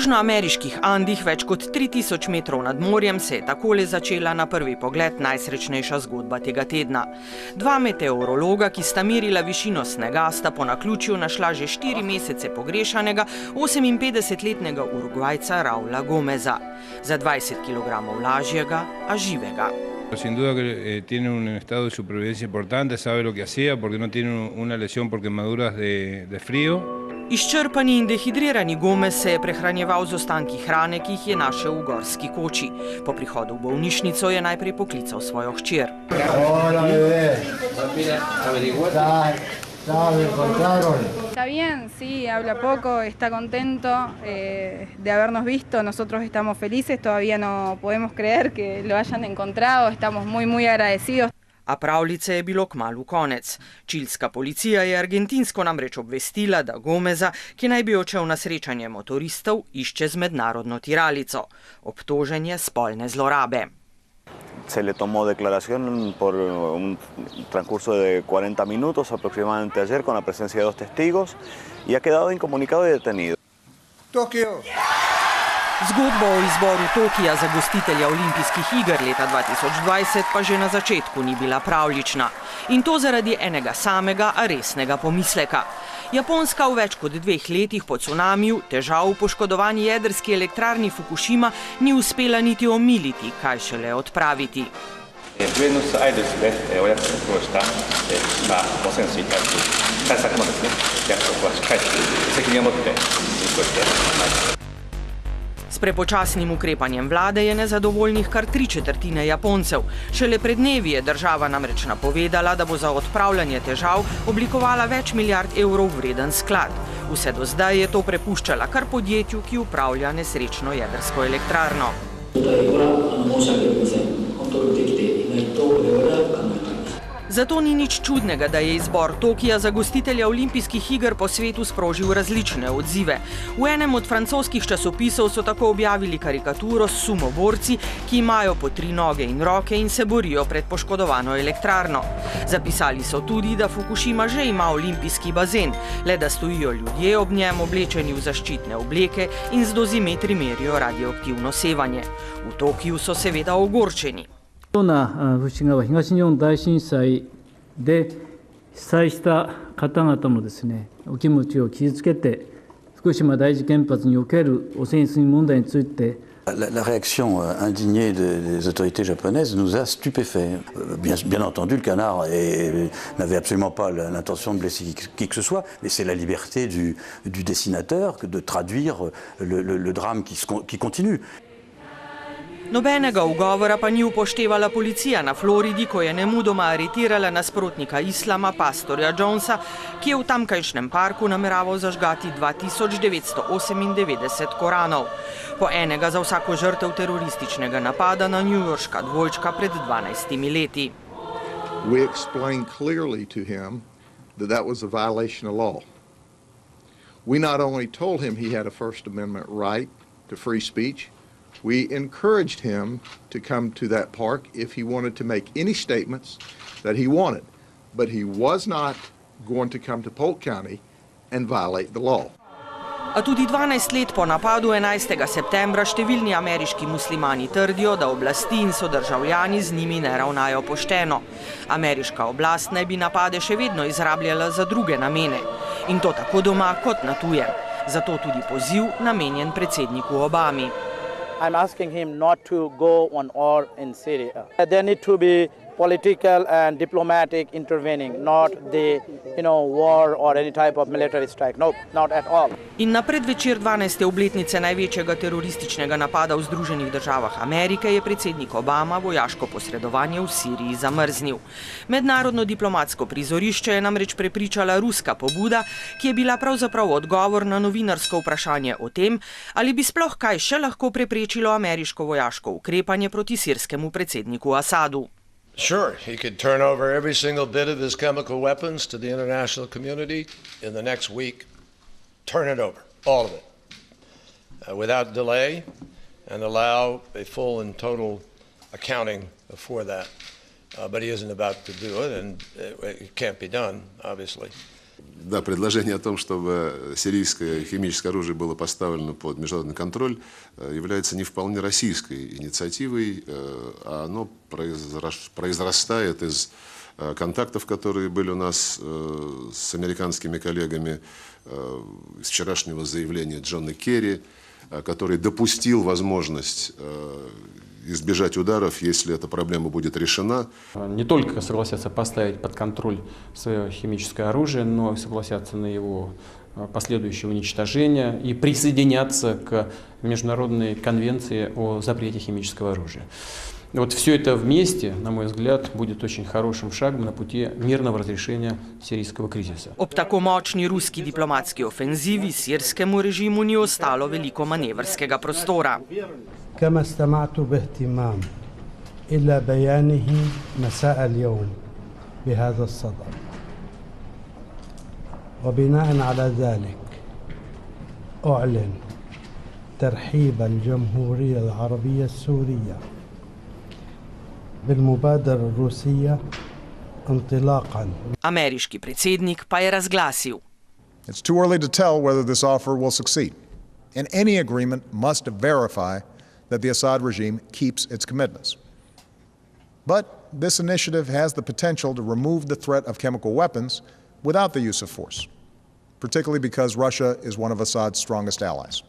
južnoameriških Andih, več kot 3000 metrov nad morjem, se je takole začela na prvi pogled najsrečnejša zgodba tega tedna. Dva meteorologa, ki sta merila višino snega, sta po naključju našla že 4 mesece pogrešanega 58-letnega Urugvajca Raula Gomeza. Za 20 kg lažjega, a živega. Sin duda que tiene un estado de supervivencia importante, sabe lo que hacía porque no tiene una lesión por quemaduras de frío. Izčrpani in dehidrirani Gomez se je prehranjeval z ostanki hrane, ki jih je našel v gorski koči. Po prihodu v bolnišnico je najprej poklical svojo hčer. Está bien, sí, habla poco, está contento de habernos visto. Nosotros estamos felices, todavía no podemos creer que lo hayan encontrado, estamos muy agradecidos. A pravljice je bilo kmalu konec. Čilska policija je argentinsko namreč obvestila, da Gomeza, ki naj bi odšel na srečanje motoristov, išče z mednarodno tiralico. Obtožen je spolne zlorabe. Se le tomó declaración por un transcurso de 40 minutos aproximadamente ayer con la presencia de 2 testigos y ha quedado incomunicado y detenido. Tokio! Zgodba o izboru Tokija za gostitelja olimpijskih iger leta 2020 pa že na začetku ni bila pravljična. In to zaradi enega samega, a resnega pomisleka. Japonska v več kot 2 letih po cunamiju težav v poškodovani jedrski elektrarni Fukushima ni uspela niti omiliti, kaj šele odpraviti. S prepočasnim ukrepanjem vlade je nezadovoljnih kar 3/4 Japoncev. Šele pred dnevi je država namreč napovedala, da bo za odpravljanje težav oblikovala več milijard evrov vreden sklad. Vse do zdaj je to prepuščala kar podjetju, ki upravlja nesrečno jedrsko elektrarno. Zato ni nič čudnega, da je izbor Tokija za gostitelja olimpijskih iger po svetu sprožil različne odzive. V enem od francoskih časopisov so tako objavili karikaturo s sumoborci, ki imajo po 3 noge in roke in se borijo pred poškodovano elektrarno. Zapisali so tudi, da Fukushima že ima olimpijski bazen, le da stojijo ljudje ob njem oblečeni v zaščitne obleke in z dozimetri merijo radioaktivno sevanje. V Tokiju so seveda ogorčeni. 東日本大震災で被災した方々のですね、お気持ちを傷つけて、福島第一原発における汚染水問題について La réaction indignée des autorités japonaises nous a stupéfaits. Bien entendu, le canard n'avait absolument pas l'intention de blesser qui que ce soit, mais c'est la liberté du dessinateur de traduire le drame qui continue. Nobenega ugovora pa ni upoštevala policija na Floridi, ko je nemudoma aretirala nasprotnika islama, pastorja Jonesa, ki je v tamkajšnjem parku nameraval zažgati 2998 koranov. Po enega za vsako žrtev terorističnega napada na newyorška dvojčka pred 12 leti. We explained clearly to him that that was a violation of law. We not only told him he had a First Amendment right to free speech, we encouraged him to come to that park if he wanted to make any statements that he wanted, but he was not going to come to Polk County and violate the law. A tudi 12 let po napadu 11. septembra številni ameriški muslimani trdijo, da oblasti in sodržavljani z njimi ne ravnajo pošteno. Ameriška oblast naj bi napade še vedno izrabljala za druge namene. In to tako doma kot na tujem. Zato tudi poziv namenjen predsedniku Obami. I'm asking him not to go on war in Syria. There need to be political and diplomatic intervening, not the, war or any type of military strike. No, not at all. In na predvečer 12. obletnice največjega terorističnega napada v Združenih državah Amerike je predsednik Obama vojaško posredovanje v Siriji zamrznil. Mednarodno diplomatsko prizorišče je namreč prepričala ruska pobuda, ki je bila pravzaprav odgovor na novinarsko vprašanje o tem, ali bi sploh kaj še lahko preprečilo ameriško vojaško ukrepanje proti sirskemu predsedniku Asadu. Sure, he could turn over every single bit of his chemical weapons to the international community in the next week. Turn it over, all of it, without delay, and allow a full and total accounting for that. But he isn't about to do it, and it can't be done, obviously. Да, предложение о том, чтобы сирийское химическое оружие было поставлено под международный контроль, является не вполне российской инициативой, а оно произрастает из контактов, которые были у нас с американскими коллегами, с вчерашнего заявления Джона Керри, который допустил возможность избежать ударов, если эта проблема будет решена. Не только согласятся поставить под контроль свое химическое оружие, но и согласятся на его последующее уничтожение и присоединяться к Международной конвенции о запрете химического оружия. Вот все это вместе, на мой взгляд, будет очень хорошим шагом на пути мирного разрешения сирийского кризиса. Ob tako močni ruski diplomatski ofenzivi sirskemu režimu ni ostalo veliko manevrskega prostora. كما استمعت باهتمام إلى بيانه مساء اليوم بهذا الصدد وبناء على ذلك أعلن ترحيب الجمهورية العربية السورية بالمبادرة الروسية انطلاقا. Ameriški predsednik pa je razglasil: It's too early to tell whether this offer will succeed, and any agreement must verify that the Assad regime keeps its commitments. But this initiative has the potential to remove the threat of chemical weapons without the use of force, particularly because Russia is one of Assad's strongest allies.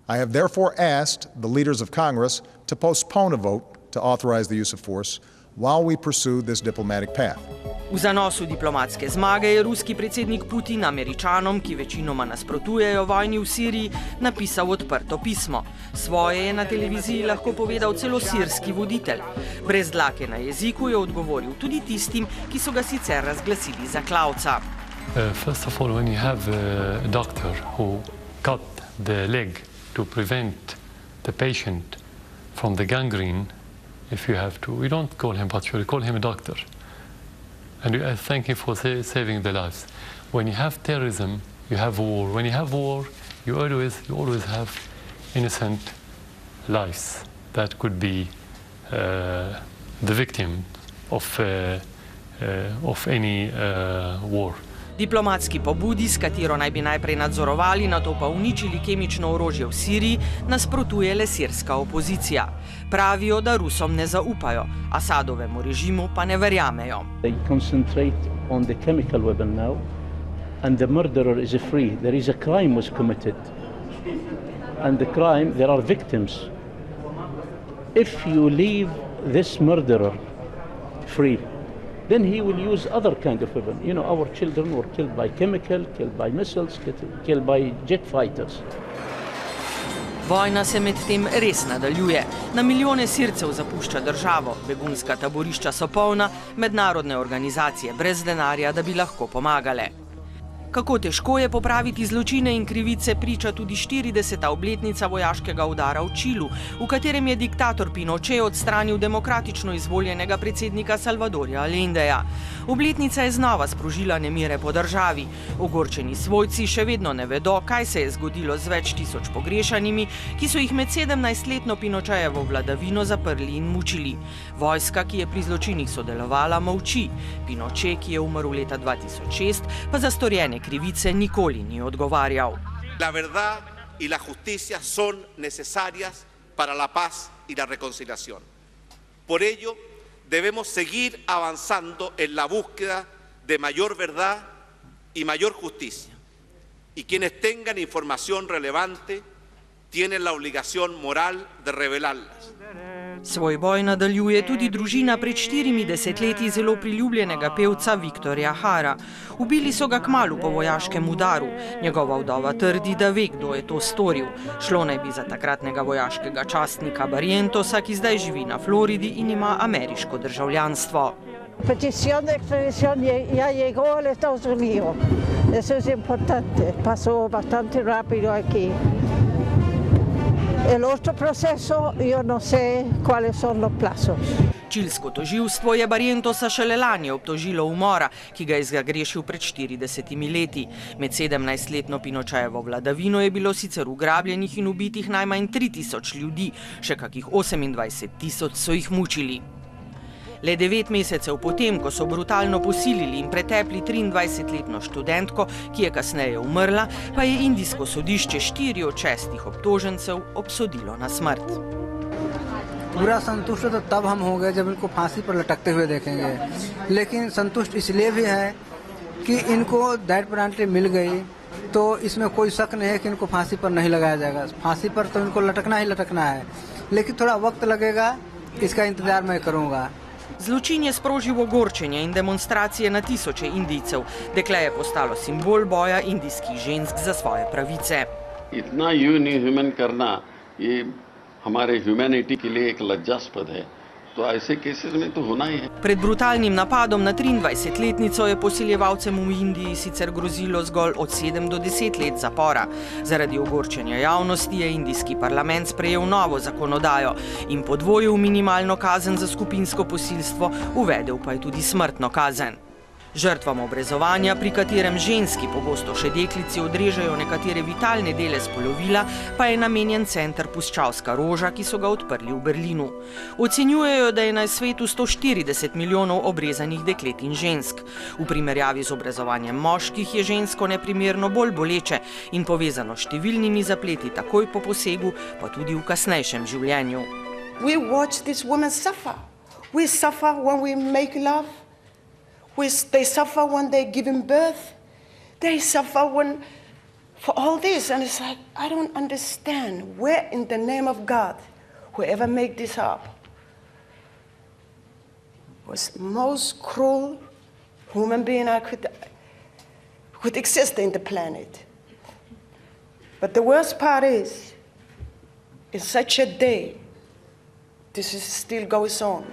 I have therefore asked the leaders of Congress to postpone a vote to authorize the use of force while we pursue this diplomatic path. V zanosu diplomatske zmage je ruski predsednik Putin Američanom, ki večinoma nasprotujejo vojni v Siriji, napisal odprto pismo. Svoje je na televiziji lahko povedal celo sirski voditelj. Brez dlake na jeziku je odgovoril tudi tistim, ki so ga sicer razglasili za klavca. First of all, when you have a doctor who cut the leg to prevent the patient from the gangrene, if you have to, we don't call him patriot, we call him a doctor. And I thank him for saving the lives. When you have terrorism, you have war. When you have war, you always have innocent lives that could be the victim of any war. Diplomatski pobudi, s katero naj bi najprej nadzorovali, nato pa uničili kemično orožje v Siriji, nasprotuje le sirska opozicija. Pravijo, da Rusom ne zaupajo, Asadovemu režimu pa ne verjamejo. They concentrate on the chemical weapon now and the murderer is free. There is a crime was committed. And the crime, there are victims. If you leave this murderer free, then he will use other kind of weapon. You know, our children were killed by chemical, killed by missiles, killed by jet fighters. Vojna se medtem res nadaljuje. Na milijone Sircev zapušča državo, begunska taborišča so polna, mednarodne organizacije brez denarja, da bi lahko pomagale. Kako težko je popraviti zločine in krivice, priča tudi 40. obletnica vojaškega udara v Čilu, v katerem je diktator Pinochet odstranil demokratično izvoljenega predsednika Salvadorja Allendeja. Obletnica je znova sprožila nemire po državi. Ogorčeni svojci še vedno ne vedo, kaj se je zgodilo z več tisoč pogrešanimi, ki so jih med 17-letno Pinochejevo vladavino zaprli in mučili. Vojska, ki je pri zločinih sodelovala, molči. Pinochet, ki je umrl leta 2006, pa za storjene krivice nikoli ni odgovarjal. La verdad y la justicia son necesarias para la paz y la reconciliación. Por ello, debemos seguir avanzando en la búsqueda de mayor verdad y mayor justicia. Y quienes tengan información relevante tienen la obligación moral de revelarlas. Svoj boj nadaljuje tudi družina pred 4 desetletji zelo priljubljenega pevca Viktorja Hara. Ubili so ga kmalu po vojaškem udaru. Njegova vdova trdi, da ve, kdo je to storil. Šlo naj bi za takratnega vojaškega častnika Barrientosa, ki zdaj živi na Floridi in ima ameriško državljanstvo. Petición de extradición ya llegó a Estados Unidos. Eso es importante. Pasó bastante rápido aquí. El otro proceso, yo no sé cuáles son los plazos. Čilsko tožilstvo je Barrientosa šele lani obtožilo umora, ki ga je zagrešil pred 40 leti. Med 17-letno Pinochejevo vladavino je bilo sicer ugrabljenih in ubitih najmanj 3000 ljudi, še kakih 28 000 so jih mučili. Le 9 mesecev potem, ko so brutalno posilili in pretepli 23-letno študentko, ki je kasneje umrla, pa je indijsko sodišče 4 od 6 obtožencev obsodilo na smrt. पूरा संतुष्ट तो तब हम होंगे जब इनको फांसी पर लटकते हुए देखेंगे, लेकिन संतुष्ट इसलिए भी है कि इनको डेथ पेनल्टी मिल गई तो इसमें कोई शक नहीं है कि इनको फांसी पर नहीं लगाया जाएगा। फांसी पर तो इनको लटकना ही लटकना है, लेकिन थोड़ा वक्त लगेगा, इसका इंतजार मैं करूँगा। Zločin je sprožil ogorčenje in demonstracije na tisoče Indijcev. Dekle je postalo simbol boja indijskih žensk za svoje pravice. इतना ह्यूमन करना ये हमारे ह्यूमैनिटी के लिए एक लज्जास्पद है, तो ऐसे केसेस में तो होना ही है। Pred brutalnim napadom na 23-letnico je posiljevalcem v Indiji sicer grozilo zgolj od 7 do 10 let zapora. Zaradi ogorčenja javnosti je indijski parlament sprejel novo zakonodajo in podvojil minimalno kazen za skupinsko posilstvo, uvedel pa je tudi smrtno kazen. Žrtvam obrezovanja, pri katerem ženski, pogosto še deklici, odrežejo nekatere vitalne dele spolovila, pa je namenjen center Puščavska roža, ki so ga odprli v Berlinu. Ocenjujejo, da je na svetu 140 milijonov obrezanih deklet in žensk. V primerjavi z obrezovanjem moških je žensko neprimerno bolj boleče in povezano s številnimi zapleti takoj po posegu, pa tudi v kasnejšem življenju. We watch these women suffer. We suffer when we make love. They suffer when they're giving birth. They suffer for all this. And it's like, I don't understand where in the name of God, whoever made this up, was the most cruel human being I could exist in the planet. But the worst part is, in such a day, this is still goes on.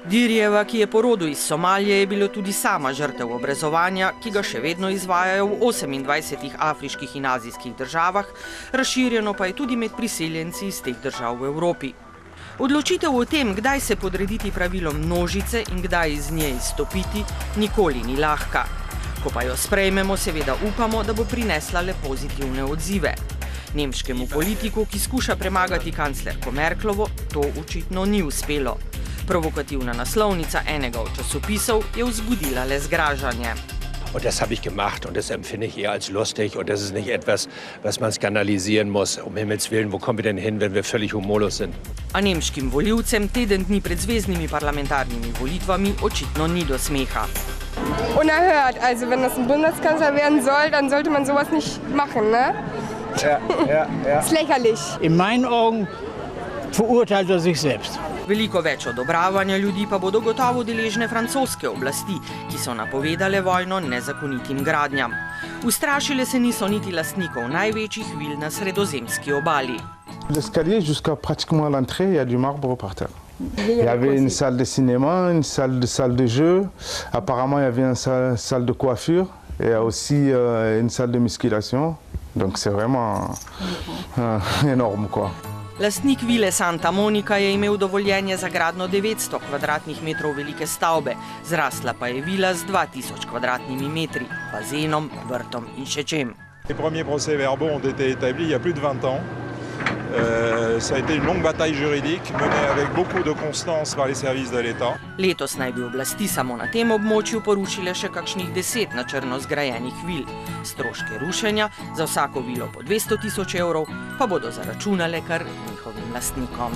Dirjeva, ki je po rodu iz Somalije, je bilo tudi sama žrtev obrezovanja, ki ga še vedno izvajajo v 28 afriških in azijskih državah, razširjeno pa je tudi med priseljenci iz teh držav v Evropi. Odločitev o tem, kdaj se podrediti pravilom množice in kdaj iz nje izstopiti, nikoli ni lahka. Ko pa jo sprejmemo, seveda upamo, da bo prinesla le pozitivne odzive. Nemškemu politiku, ki skuša premagati kanclerko Merklovo, to očitno ni uspelo. Provokativna naslovnica enega od časopisov je vzbudila le zgražanje. Und das habe ich gemacht und das empfinde ich eher als lustig und das ist nicht etwas, was man skandalisieren muss. Um Himmels Willen, wo kommen wir denn hin, wenn wir völlig humorlos sind? A nemškim volivcem teden dni pred zveznimi parlamentarnimi volitvami očitno ni do smeha. Unerhört, also wenn das ein Bundeskanzler werden soll, dann sollte man sowas nicht machen, ne? Ja. Ist lächerlich. In meinen Augen verurteilt er sich selbst. Veliko več odobravanja ljudi pa bodo gotovo deležne francoske oblasti, ki so napovedale vojno nezakonitim gradnjam. Ustrašile se niso niti lastnikov največjih vil na sredozemski obali. L'escalier jusqu'à pratiquement l'entrée, il y a du marbre par terre. Il y avait une salle de cinéma, une salle de jeu. Apparemment, il y avait une salle de coiffure et aussi une salle de musculation. Donc c'est vraiment énorme, quoi. Lastnik vile Santa Monica je imel dovoljenje za gradnjo 900 kvadratnih metrov velike stavbe, zrasla pa je vila z 2000 kvadratnimi metri, bazenom, vrtom in še čem. Les premiers procès-verbaux ont été établis il y a plus de 20 ans. Ça a été une longue bataille juridique menée avec beaucoup de constance par les services de l'État. Letos naj bi oblasti samo na tem območju porušile še kakšnih 10 na črno zgrajenih vil. Stroške rušenja, za vsako vilo po 200 000 evrov, pa bodo zaračunale kar njihovim lastnikom.